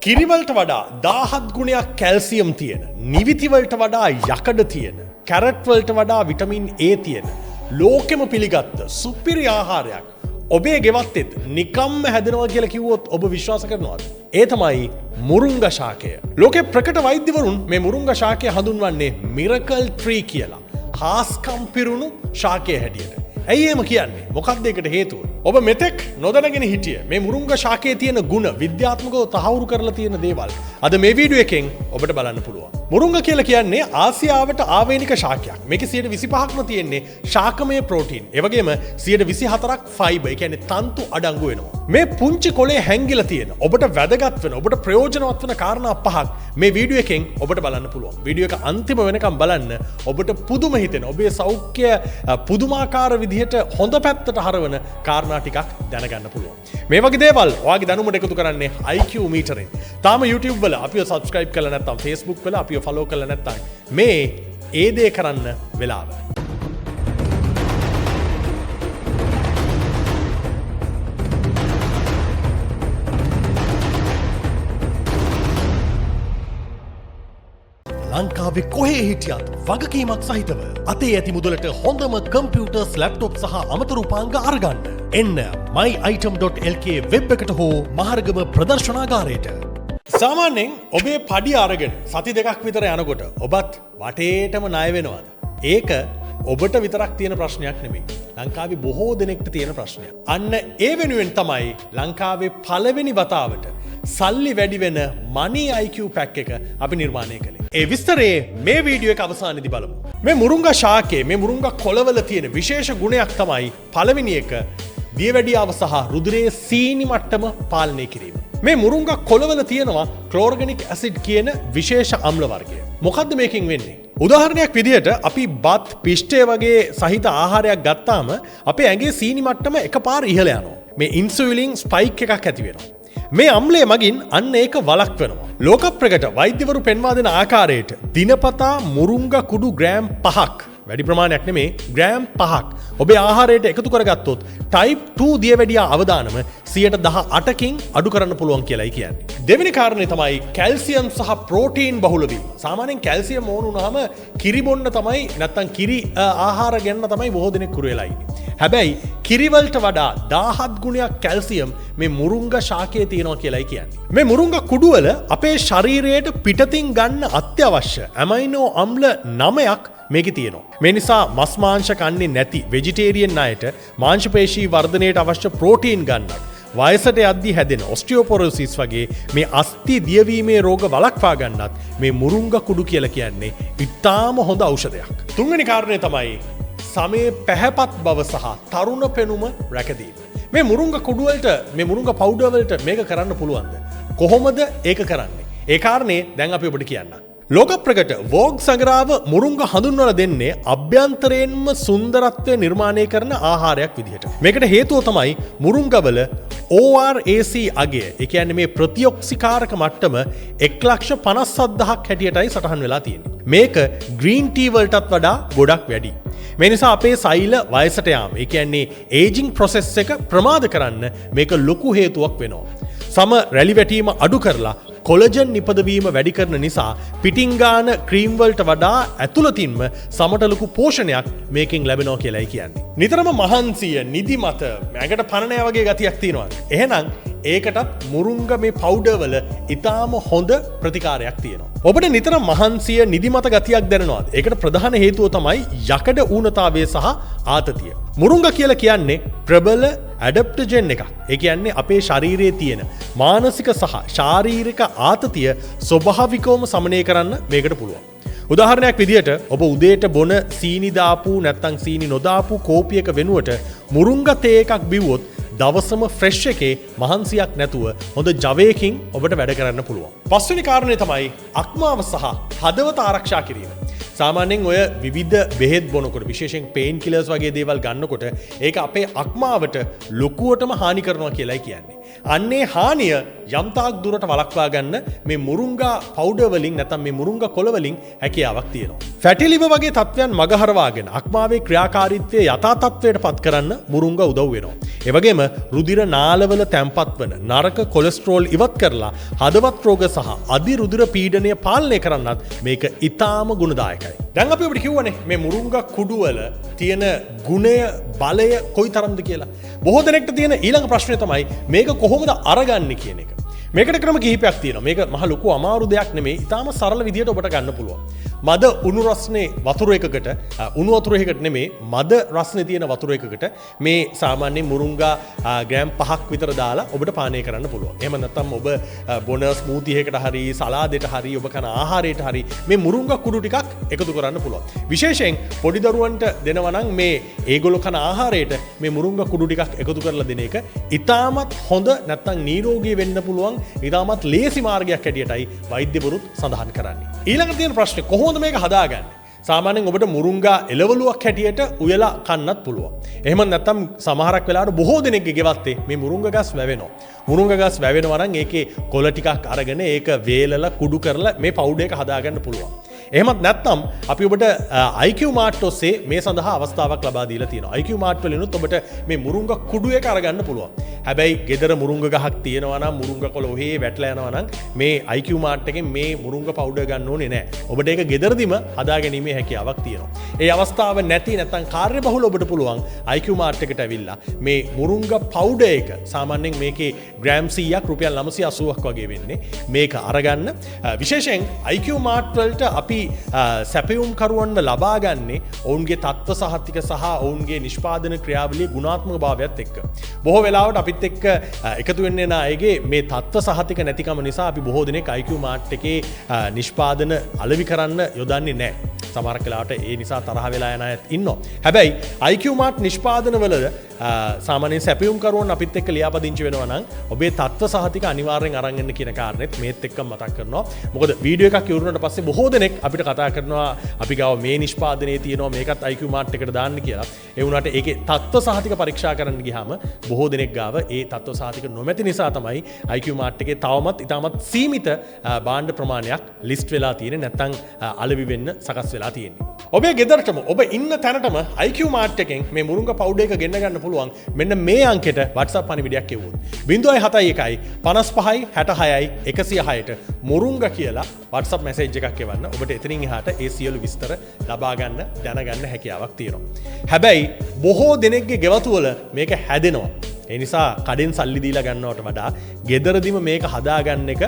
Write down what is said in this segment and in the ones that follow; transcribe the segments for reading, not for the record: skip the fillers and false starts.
කිරිවලට වඩා 17 ගුණයක් කැල්සියම් තියෙන, නිවිතිවලට වඩා යකඩ තියෙන, කැරට් වලට වඩා විටමින් A තියෙන ලෝකෙම පිළිගත්ත සුපිරි ආහාරයක් ඔබේ ගෙවත්තෙත් නිකම්ම හැදෙනවා කියලා කිව්වොත් ඔබ විශ්වාස කරනවද? ඒ තමයි මුරුංගා ශාකය. ලෝකේ ප්‍රකට වෛද්‍යවරුන් මේ මුරුංගා ශාකය හඳුන්වන්නේ මිරකල් ට්‍රී කියලා. හාස්කම් පිරුණු ශාකය හැටියට. ඇයි එහෙම කියන්නේ? මොකක්ද ඒකට හේතුව? ඔබ මෙතෙක් නොදැනගෙන හිටිය මේ මුරුංගා ශාකයේ තියෙන ගුණ විද්‍යාත්මකව තහවුරු කරලා තියෙන දේවල් අද මේ වීඩියෝ එකෙන් ඔබට බලන්න පුළුවන්. මුරුංගා කියලා කියන්නේ ආසියාවට ආවේනික ශාකයක්. මේකේ 25%ක්ම තියෙන්නේ ශාකමය ප්‍රෝටීන්. ඒ වගේම 24%ක් ෆයිබර්. ඒ කියන්නේ තන්තු අඩංගු වෙනවා. මේ පුංචි කොලේ හැංගිලා තියෙන ඔබට වැදගත් වෙන ඔබට ප්‍රයෝජනවත් වෙන කාරණා පහක් මේ වීඩියෝ එකෙන් ඔබට බලන්න පුළුවන්. වීඩියෝ එක අන්තිම වෙනකම් බලන්න ඔබට පුදුම හිතෙන ඔබේ සෞඛ්‍ය පුදුමාකාර විදිහට හොඳ පැත්තට හරවන කාරණා ටිකක් දැනගන්න පුළුවන්. මේ වගේ දේවල් ඔයාගේ දැනුමට එකතු කරන්නේ IQ මීටරෙන්. තාම YouTube වල අපිව subscribe කරලා නැත්නම් Facebook වල අපිව follow කරලා නැත්නම් මේ ඒ දේ කරන්න වෙලාව. ලංකාවේ කොහේ හිටියත් වගකීමක් සහිතව අතේ ඇති මුදලට හොඳම කම්පියුටර්ස් ලැප්ටොප් සහ අමතර උපාංග අරගන්න. එන්න myitem.lk වෙබ් එකට හෝ මහරගම ප්‍රදර්ශනාගාරයට. සාමාන්‍යයෙන් ඔබේ පඩි අරගෙන සති දෙකක් විතර යනකොට ඔබත් වටේටම ණය වෙනවද? ඒක ඔබට විතරක් තියෙන ප්‍රශ්නයක් නෙමෙයි. ලංකාවේ බොහෝ දෙනෙක්ට තියෙන ප්‍රශ්නයක්. අන්න ඒ වෙනුවෙන් තමයි ලංකාවේ පළවෙනි වතාවට සල්ලි වැඩි වෙන Money IQ පැක් එක අපි නිර්මාණය කළේ. ඒ විස්තරේ මේ වීඩියෝ එක අවසානයේදී බලමු. මේ මුරුංගා ශාකයේ මේ මුරුංගා කොළවල තියෙන විශේෂ ගුණයක් තමයි පළවෙනි එක දියවැඩියාව සහ රුධිරයේ සීනි මට්ටම පාලනය කිරීම. මේ මුරුංගා කොළවල තියෙනවා ක්ලෝර්ගනික් ඇසිඩ් කියන විශේෂ අම්ල වර්ගය. මොකද්ද මේකෙන් වෙන්නේ? උදාහරණයක් විදිහට අපි බත්, පිෂ්ඨය වගේ සහිත ආහාරයක් ගත්තාම අපේ ඇඟේ සීනි මට්ටම එකපාර ඉහළ යනවා. මේ ඉන්සුලින් ස්පයික් එකක් ඇති වෙනවා. මේ අම්ලය මගින් අන්න ඒක වළක්වනවා. ලෝක ප්‍රකට වෛද්‍යවරු පෙන්වා දෙන ආකාරයට දිනපතා මුරුංගා කුඩු ග්‍රෑම් 5ක් වැඩි ප්‍රමාණයක් නෙමේ ග්‍රෑම් 5ක් ඔබේ ආහාරයට එකතු කරගත්තොත් ටයිප් 2 දියවැඩියා අවදානම 18%කින් අඩු කරන්න පුළුවන් කියලායි කියන්නේ. දෙවෙනි කාරණේ තමයි කැල්සියම් සහ ප්‍රෝටීන් බහුල වීම. සාමාන්‍යයෙන් කැල්සියම් ඕන වුණාම කිරි බොන්න තමයි නැත්තම් කිරි ආහාර ගන්න තමයි බොහෝ දෙනෙක් කුරු වෙලා ඉන්නේ. හැබැයි කිරි වලට වඩා 17 ගුණයක් කැල්සියම් මේ මුරුංගා ශාකයේ තියෙනවා කියලායි කියන්නේ. මේ මුරුංගා කුඩු වල අපේ ශරීරයට පිටතින් ගන්න අත්‍යවශ්‍ය ඇමයිනෝ අම්ල 9ක් මේකේ තියෙනවා. මේ නිසා මස් මාංශ කන්නේ නැති වෙජිටේරියන් අයට මාංශ පේශී වර්ධනයට අවශ්‍ය ප්‍රෝටීන් ගන්නත්, වයසට යද්දී හැදෙන ඔස්ටියෝපොරොසිස් වගේ මේ අස්ථි දියවීමේ රෝග වළක්වා ගන්නත් මේ මුරුංගා කුඩු කියලා කියන්නේ ඉතාම හොඳ ඖෂධයක්. තුන්වෙනි කාරණය තමයි සමේ පැහැපත් බව සහ තරුණ පෙනුම රැකදීම. මේ මුරුංගා කුඩු වලට මේ මුරුංගා පවුඩර් වලට මේක කරන්න පුළුවන්ද? කොහොමද ඒක කරන්නේ? ඒ කාරණේ දැන් අපි ඔබට කියන්නම්. ලෝක ප්‍රකට වෝග් සඟරාව මුරුංගා හඳුන්වලා දෙන්නේ අභ්‍යන්තරයෙන්ම සුන්දරත්වය නිර්මාණය කරන ආහාරයක් විදිහට. මේකට හේතුව තමයි මුරුංගාවල ORAC අගය. ඒ කියන්නේ මේ ප්‍රතිඔක්සිකාරක මට්ටම 1,57,000ක් හැටියටයි සටහන් වෙලා තියෙන්නේ. මේක ග්‍රීන් ටී වලටත් වඩා ගොඩක් වැඩි. මේ නිසා අපේ සෛල වයසට යාම, ඒ කියන්නේ ඒජින් ප්‍රොසෙස් එක ප්‍රමාද කරන්න මේක ලොකු හේතුවක් වෙනවා. සම රැලි වැටීම අඩු කරලා කොලජන් නිපදවීම වැඩි කරන නිසා පිටින් ගාන ක්‍රීම් වලට වඩා ඇතුළතින්ම සමට ලොකු පෝෂණයක් මේකෙන් ලැබෙනවා කියලායි කියන්නේ. නිතරම මහන්සිය, නිදිමත, ඇඟට පණ නැහැ වගේ ගතියක් තියෙනවා. එහෙනම් ඒකටත් මුරුංගා මේ පවුඩර් වල ඊටාම හොඳ ප්‍රතිකාරයක් තියෙනවා. ඔබට නිතර මහන්සිය, නිදිමත ගතියක් දැනෙනවාද? ඒකට ප්‍රධාන හේතුව තමයි යකඩ ඌනතාවය සහ ආතතිය. මුරුංගා කියලා කියන්නේ ප්‍රබල ඇඩප්ටජන් එකක්. ඒ කියන්නේ අපේ ශරීරයේ තියෙන මානසික සහ ශාරීරික ආතතිය ස්වභාවිකවම සමනය කරන්න මේකට පුළුවන්. උදාහරණයක් විදිහට ඔබ උදේට බොන සීනි දාපු නැත්නම් සීනි නොදාපු කෝපියක වෙනුවට මුරුංගා තේ එකක් බිව්වොත් දවසම ෆ්‍රෙෂ් එකේ මහන්සියක් නැතුව හොඳ ජවයකින් ඔබට වැඩ කරන්න පුළුවන්. පස්වෙනි කාරණේ තමයි අක්මාව සහ හදවත ආරක්ෂා කිරීම. සාමාන්‍යයෙන් ඔය විවිධ බෙහෙත් බොනකොට විශේෂයෙන් පේන් කිලර්ස් වගේ දේවල් ගන්නකොට ඒක අපේ අක්මාවට ලොකුවටම හානි කරනවා කියලායි කියන්නේ. අන්නේ හානිය යම්තාක් දුරට වළක්වා ගන්න මේ මුරුංගා පවුඩර් වලින් නැත්නම් මේ මුරුංගා කොළ වලින් හැකියාවක් තියෙනවා. ෆැටි ලිවර් වගේ තත්ත්වයන් මගහරවාගෙන අක්මාවේ ක්‍රියාකාරීත්වය යථා තත්ත්වයට පත් කරන්න මුරුංගා උදව් වෙනවා. ඒ වගේම රුධිර නාලවල තැම්පත් වන නරක කොලෙස්ටරෝල් ඉවත් කරලා හදවත් රෝග සහ අධි රුධිර පීඩනය පාලනය කරන්නත් මේක ඉතාම ගුණදායකයි. දැන් අපි ඔබට කියවනේ මේ මුරුංගා කුඩු වල තියෙන ගුණය බලය කොයිතරම්ද කියලා. බොහෝ දෙනෙක්ට තියෙන ඊළඟ ප්‍රශ්නය තමයි මේක කොහොමද අරගන්නේ කියන එක. මේකට ක්‍රම කිහිපයක් තියෙනවා. මේක මහ ලොකු අමාරු දෙයක් නෙමෙයි. ඉතාම සරල විදියට ඔබට ගන්න පුළුවන්. මද උණු රස්නේ වතුර එකකට උණු වතුර එකකට නෙමෙයි මද රස්නේ තියෙන වතුර එකකට මේ සාමාන්‍ය මුරුංගා ග්‍රෑම් 5ක් විතර දාලා ඔබට පානය කරන්න පුළුවන්. එහෙම නැත්නම් ඔබ බොන ස්මූති එකකට හරි සලාදෙට හරි ඔබ කන ආහාරයට හරි මේ මුරුංගා කුඩු ටිකක් එකතු කරන්න පුළුවන්. විශේෂයෙන් පොඩි දරුවන්ට දෙනවා නම් මේ ඒගොල්ලෝ කන ආහාරයට මේ මුරුංගා කුඩු ටිකක් එකතු කරලා දෙන එක ඉතාමත් හොඳ නැත්නම් නිරෝගී වෙන්න පුළුවන් ඉතාමත් ලේසි මාර්ගයක් හැටියටයි වෛද්‍යවරුත් සඳහන් කරන්නේ. ඊළඟට තියෙන ප්‍රශ්නේ කොහොමද මේක හදාගන්නේ? සාමාන්‍යයෙන් ඔබට මුරුංගා එළවලුවක් හැටියට උයලා කන්නත් පුළුවන්. එහෙම නැත්නම් සමහරක් වෙලාවට බොහෝ දෙනෙක්ගේ ගෙවත්තේ මේ මුරුංගා ගස් වැවෙනවා. මුරුංගා ගස් වැවෙනවා නම් ඒකේ කොළ ටිකක් අරගෙන ඒක වේලලා කුඩු කරලා මේ පවුඩර් එක හදාගන්න පුළුවන්. එහෙමත් නැත්නම් අපි ඔබට IQ Mart ඔස්සේ මේ සඳහා අවස්ථාවක් ලබා දීලා තියෙනවා. IQ Mart වලිනුත් ඔබට මේ මුරුංගා කුඩු එක අරගන්න පුළුවන්. හැබැයි ගෙදර මුරුංගා ගහක් තියෙනවා නම් මුරුංගා කොළ ඔහේ වැටලා යනවා නම් මේ IQ Mart එකෙන් මේ මුරුංගා පවුඩර් ගන්න ඕනේ නැහැ. ඔබට ඒක ගෙදරදිම හදාගැනීමේ හැකියාවක් තියෙනවා. ඒ අවස්ථාව නැති නැත්නම් කාර්යබහුල ඔබට පුළුවන් IQ Mart එකට ඇවිල්ලා මේ මුරුංගා පවුඩර් එක සාමාන්‍යයෙන් මේකේ ග්‍රෑම් 100ක් රුපියල් 980ක් වගේ වෙන්නේ. මේක අරගන්න විශේෂයෙන් IQ Mart වලට අපි සැපයුම් කරුවන්ව ලබාගන්නේ ඔවුන්ගේ තත්ත්ව සහතික සහ ඔවුන්ගේ නිෂ්පාදන ක්‍රියාවලියේ ගුණාත්මක භාවයත් එක්ක. බොහෝ වෙලාවට අපිත් එක්ක එකතු වෙන්නේ අයගේ මේ තත්ත්ව සහතික නැතිකම නිසා අපි බොහෝ දෙනෙක් IQ Mart එකේ නිෂ්පාදන අලෙවි කරන්න යොදන්නේ නැහැ. සමහරක් වෙලාවට ඒ නිසා තරහ වෙලා යන අයත් ඉන්නවා. හැබැයි IQ Mart නිෂ්පාදන වල සාමාන්‍යයෙන් සැපයුම් කරුවන් අපිත් එක්ක ලියාපදිංචි වෙනවා නම් ඔබේ තත්ත්ව සහතික අනිවාර්යෙන් අරන් එන්න කියන කාරණෙත් මේත් එක්කම මතක් කරනවා. මොකද වීඩියෝ එකක් ඉවරුනට පස්සේ බොහෝ දෙනෙක් අපිට කතා කරනවා අපි ගාව මේ නිෂ්පාදනයේ තියෙනවා මේකත් IQ Mart එකට දාන්න කියලා. ඒ වුණාට ඒකේ තත්ත්ව සහතික පරීක්ෂා කරන්න ගියාම බොහෝ දෙනෙක් ගාව ඒ තත්ත්ව සහතික නොමැති නිසා තමයි IQ Mart එකේ තවමත් ඉතාමත් සීමිත භාණ්ඩ ප්‍රමාණයක් ලිස්ට් වෙලා තියෙන්නේ නැත්නම් අලෙවි වෙන්න සකස් වෙලා තියෙන්නේ. ඔබේ ගෙදරටම ඔබ ඉන්න තැනටම IQ Mart එකෙන් මේ මුරුංගා පවුඩර් එක ගෙන්න ගන්න පුළුවන්. මෙන්න මේ අංකෙට WhatsApp පණිවිඩයක් එවුවොත් 071 55 66 106ට මුරුංගා කියලා WhatsApp message එකක් එවන්න. ඔබට එතනින් එහාට ඒ සියලු විස්තර ලබා ගන්න දැනගන්න හැකියාවක් තියෙනවා. හැබැයි බොහෝ දෙනෙක්ගේ ගෙවතු වල මේක හැදෙනවා. ඒ නිසා කඩෙන් සල්ලි දීලා ගන්නවට වඩා ගෙදරදිම මේක හදාගන්න එක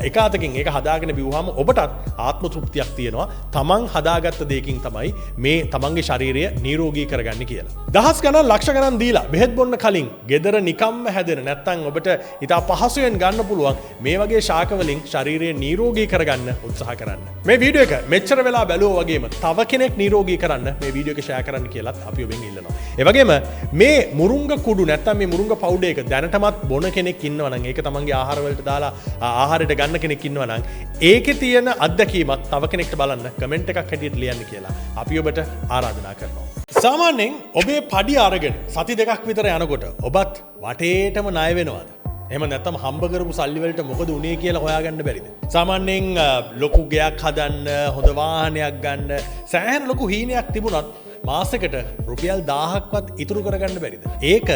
එක අතකින් ඒක හදාගෙන බිව්වහම ඔබටත් ආත්ම තෘප්තියක් තියෙනවා. තමන් හදාගත්ත දෙයකින් තමයි මේ තමන්ගේ ශරීරය නිරෝගී කරගන්නේ කියලා. දහස් ගණන් ලක්ෂ ගණන් දීලා බෙහෙත් බොන්න කලින් ගෙදර නිකම්ම හැදෙන නැත්නම් ඔබට ඉතා පහසුවෙන් ගන්න පුළුවන් මේ වගේ ශාක වලින් ශරීරය නිරෝගී කරගන්න උත්සාහ කරන්න. මේ වීඩියෝ එක මෙච්චර වෙලා බැලුවා වගේම තව කෙනෙක් නිරෝගී කරන්න මේ වීඩියෝ එක ෂෙයා කරන්න කියලාත් අපි ඔබෙන් ඉල්ලනවා. ඒ වගේම මේ මුරුංගා කුඩු නැත්නම් මේ මුරුංගා පවුඩර් එක දැනටමත් බොන කෙනෙක් ඉන්නවා නම් ඒක තමන්ගේ ආහාරවලට දාලා ආහාරයට ගන්න කෙනෙක් ඉන්නවා නම් ඒකේ තියෙන අත්දැකීමක් තව කෙනෙක්ට බලන්න කමෙන්ට් එකක් හැටියට ලියන්න කියලා අපි ඔබට ආරාධනා කරනවා. සාමාන්‍යයෙන් ඔබේ පඩි අරගෙන සති දෙකක් විතර යනකොට ඔබත් වටේටම ණය වෙනවද? එහෙම නැත්නම් හම්බ කරපු සල්ලි වලට මොකද උනේ කියලා හොයාගන්න බැරිද? සාමාන්‍යයෙන් ලොකු ගෙයක් හදන්න, හොඳ වාහනයක් ගන්න, සෑහෙන ලොකු හීනයක් තිබුණත් මාසෙකට රුපියල් 1000ක්වත් ඉතුරු කරගන්න බැරිද? ඒක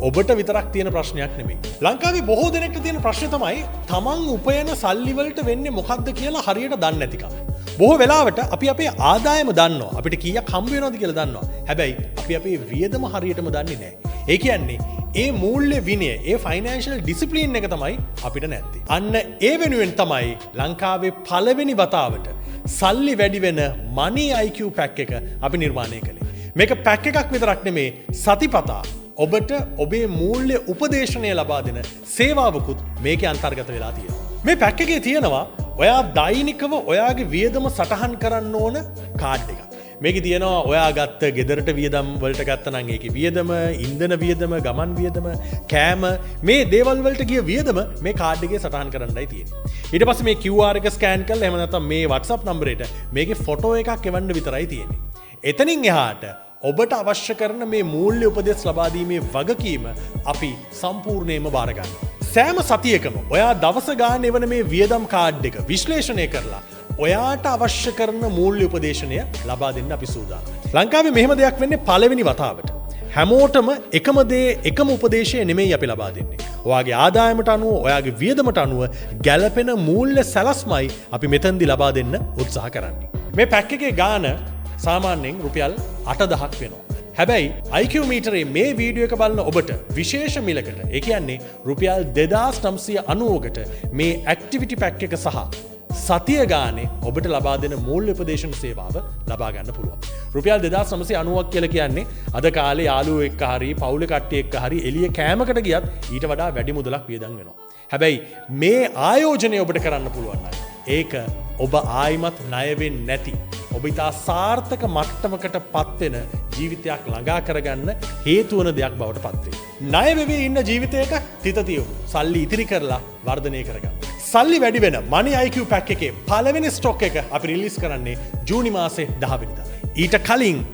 ඔබට විතරක් තියෙන ප්‍රශ්නයක් නෙමෙයි. ලංකාවේ බොහෝ දෙනෙක්ට තියෙන ප්‍රශ්නේ තමයි තමන් උපයන සල්ලි වලට වෙන්නේ මොකද්ද කියලා හරියට දන්නේ නැතිකම. බොහෝ වෙලාවට අපි අපේ ආදායම දන්නවා. අපිට කීයක් හම්බ වෙනවද කියලා දන්නවා. හැබැයි අපි අපේ වියදම හරියටම දන්නේ නැහැ. ඒ කියන්නේ ඒ මූල්‍ය විනය, ඒ ෆයිනෑන්ෂල් ඩිසිප්ලින් එක තමයි අපිට නැත්තේ. අන්න ඒ වෙනුවෙන් තමයි ලංකාවේ පළවෙනි වතාවට සල්ලි වැඩි වෙන Money IQ පැක් එක අපි නිර්මාණය කළේ. මේක පැක් එකක් විතරක් නෙමේ සතිපතා ඔබට ඔබේ මූල්‍ය උපදේශනය ලබා දෙන සේවාවකුත් මේකේ අන්තර්ගත වෙලා තියෙනවා. මේ පැක් එකේ තියෙනවා ඔයා දෛනිකව ඔයාගේ වියදම සටහන් කරන්න ඕන කාඩ් එකක්. මේකේ තියෙනවා ඔයා ගත්ත ගෙදරට වියදම් වලට ගත්ත නම් ඒකේ වියදම, ඉන්ධන වියදම, ගමන් වියදම, කෑම මේ දේවල් වලට ගිය වියදම මේ කාඩ් එකේ සටහන් කරන්නයි තියෙන්නේ. ඊට පස්සේ මේ QR එක ස්කෑන් කරලා එහෙම නැත්නම් මේ WhatsApp නම්බරයට මේකේ ෆොටෝ එකක් එවන්න විතරයි තියෙන්නේ. එතනින් එහාට ඔබට අවශ්‍ය කරන මේ මූල්‍ය උපදෙස් ලබා දීමේ වගකීම අපි සම්පූර්ණයෙන්ම බාර ගන්නවා. සෑම සතියකම ඔයා දවස ගාන එවන මේ වියදම් කාඩ් එක විශ්ලේෂණය කරලා ඔයාට අවශ්‍ය කරන මූල්‍ය උපදේශනය ලබා දෙන්න අපි සූදානම්. ලංකාවේ මෙහෙම දෙයක් වෙන්නේ පළවෙනි වතාවට. හැමෝටම එකම දේ එකම උපදේශය නෙමෙයි අපි ලබා දෙන්නේ. ඔයාගේ ආදායමට අනුව ඔයාගේ වියදමට අනුව ගැළපෙන මූල්‍ය සැලස්මයි අපි මෙතනදී ලබා දෙන්න උත්සාහ කරන්නේ. මේ පැක් එකේ ගාන සාමාන්‍යයෙන් රුපියල් 8,000ක් වෙනවා. හැබැයි IQ මීටරේ මේ වීඩියෝ එක බලන ඔබට විශේෂ මිලකට ඒ කියන්නේ රුපියල් 2990කට මේ ඇක්ටිවිටි පැක් එක සහ සතිය ගානේ ඔබට ලබා දෙන මූල්‍ය උපදේශන සේවාව ලබා ගන්න පුළුවන්. රුපියල් 2990ක් කියලා කියන්නේ අද කාලේ යාළුවෝ එක්ක හරි පවුලේ කට්ටිය එක්ක හරි එළිය කෑමකට ගියත් ඊට වඩා වැඩි මුදලක් වියදම් වෙනවා. හැබැයි මේ ආයෝජනය ඔබට කරන්න පුළුවන් නම් ඒක ඔබ ආයිමත් ණය වෙන්නේ නැති ඔබ ඉතා සාර්ථක මට්ටමකට පත්වෙන ජීවිතයක් ළඟා කරගන්න හේතු වන දෙයක් බවට පත් වේ. ණය වෙවි ඉන්න ජීවිතයක තිත තියමු. සල්ලි ඉතිරි කරලා වර්ධනය කරගන්න. සල්ලි වැඩි වෙන Money IQ පැක් එකේ පළවෙනි ස්ටොක් එක අපි රිලීස් කරන්නේ ජූනි මාසේ 10 වෙනිදා. ඊට කලින්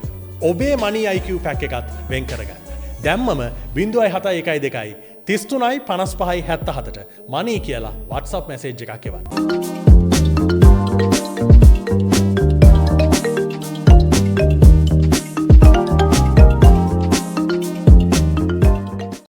ඔබේ Money IQ පැක් එකත් වෙන් කරගන්න. දැම්මම 0712 33 55 77ට money කියලා WhatsApp මැසේජ් එකක් එවන්න.